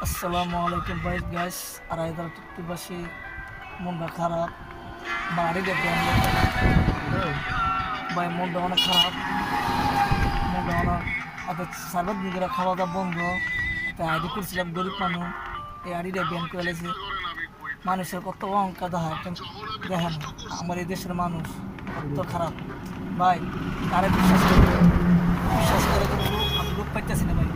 আসসালামু আলাইকুম ভাই গাইস আর আইদার প্রবাসী মনটা খারাপ বাড়িতে ভাই মনটা অনেক খারাপ মনটা অনেক সার্ভার দিন করে খাওয়া দাওয়া বন্ধ একটা আইডি করছিলাম গরিব মানুষ এই আইডিটা ব্যান করে লেছে মানুষের কত অহংকার দেখেন আমার এই দেশের মানুষ কত খারাপ ভাই কারে বিশ্বাস করে আমি লোক পাইতেছি না ভাই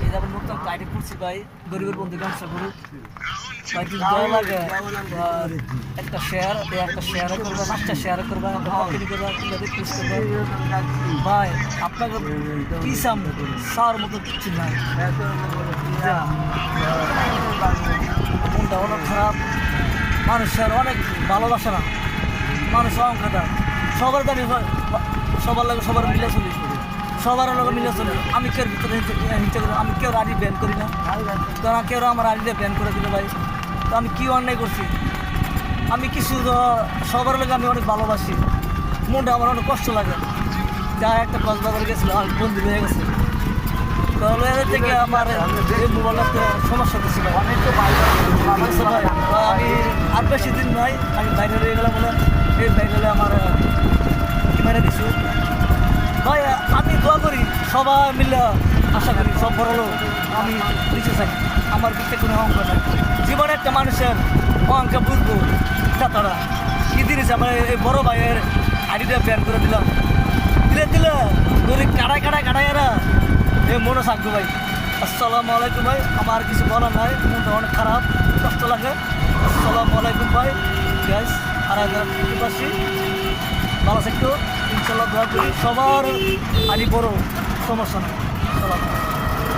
এই নতুন আইডি করছি ভাই গরিবের বন্ধু ব্যবসা করুক ভাই যদি দয়া লাগে একটা শেয়ার করবা 5টা শেয়ার করবা কমেন্ট করবা পুশ করবা ভাই আপনাকে পিসাম সার মতো কিছু নাই মনটা অনেক খারাপ মানুষের অনেক ভালোবাসা না মানুষ অহংকার সবার দামি সবার লাগে সবার মিলে চলি সবার লোক মিলে চলে আমি কেউ ভিতরে হিংসা করি আমি কেউ আড়ি ব্যান করি না কারণ কেউ আমার আড়িটা ব্যান করে দিল ভাই তো আমি কী অন্যায় করছি আমি কিছু সবার লোক আমি অনেক ভালোবাসি মনটা আমার অনেক কষ্ট লাগে যা একটা কক্সবাজার গেছিলো আমার বন্ধু হয়ে গেছে তাহলে এদের থেকে আমার এই মোবাইলটা সমস্যা হচ্ছিল অনেক তো ভাই আমি আর বেশি দিন নয় আমি বাইরে রয়ে গেলাম বলে এই বাইরে আমার মেরে দিচ্ছি ভাই আমি দোয়া করি সবাই মিলে আশা করি সব বড় লোক আমি নিচে চাই আমার দিকে কোনো অহংকার নাই জীবনে একটা মানুষের অহংকার বুঝবো তারা কি জিনিস আমার এই বড় ভাইয়ের আইডিটা ব্যান করে দিলাম দিলে গরিব কাটাই এরা এই মনে থাকবো ভাই আসসালামু আলাইকুম ভাই আমার কিছু বলার নাই মনটা অনেক খারাপ কষ্ট লাগে আসসালামু আলাইকুম ভাই গ্যাস আর পাশি ভালো থাকতো ইনশাল্লাহ দোয়া করি সবার আনি বড় সমস্যা নেই